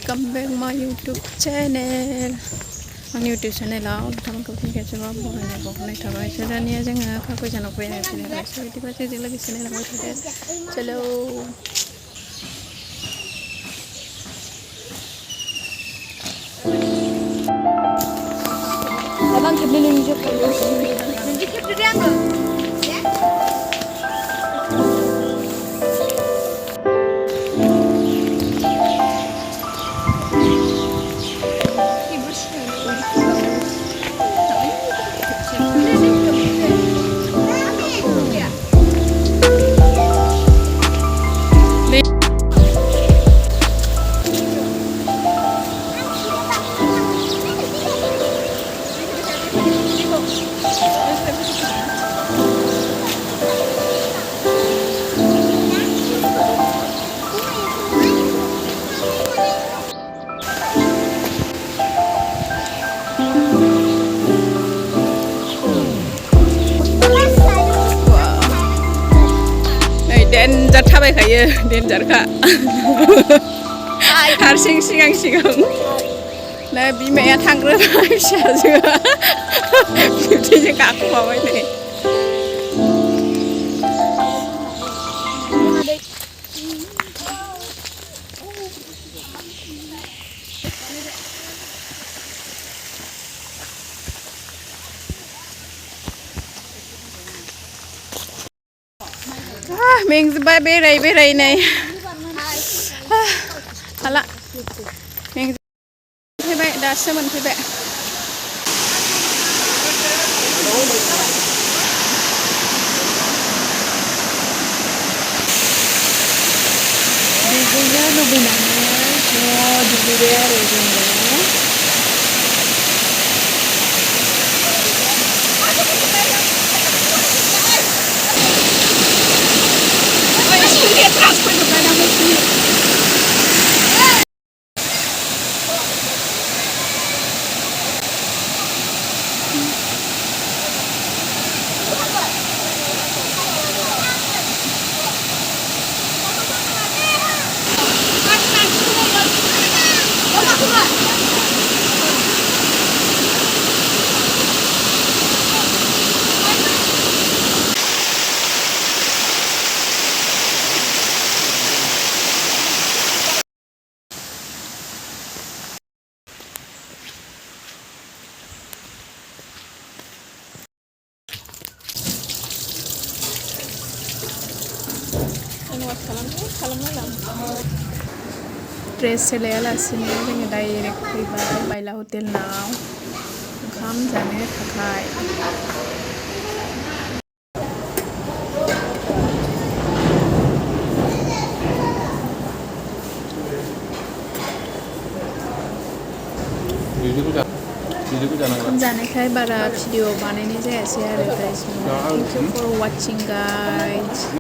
welcome back my YouTube channel. आंनि YouTube चेनेलाव नोंथांमोनखौ फिन खेबसेबाव बरायनाय थाबाय। दानिया जोङो काकइजानाव फैनाय फैनायसो बिदिबा जोंजों लोगोसे नायलांबाय थादो। चलो। Abang खेबनै नोंजों नोंजों खेबदो दे आङो। Danger थाबायखायो danger-खा हारसिं सिगां नै बिमाया थांग्रोबाय फिसाजोआ बिब्दिजों गाखोमाबाय नै मेंजोब्बाय बेराय नै हाला मेंजोबबाय दासो मोनफैबाय दुगैनो लुबैनानै दुगैबाय आरो जोङो ड्रेस सोलायालासिनो जोङो डाइरेक्ट फैबाय बाइला हटेलाव ओंखाम जानो थाखाय ओंखाम जानायखाय बारा भिडिअ बानायनाय जायासै आरो guys. Thank you for watching guys.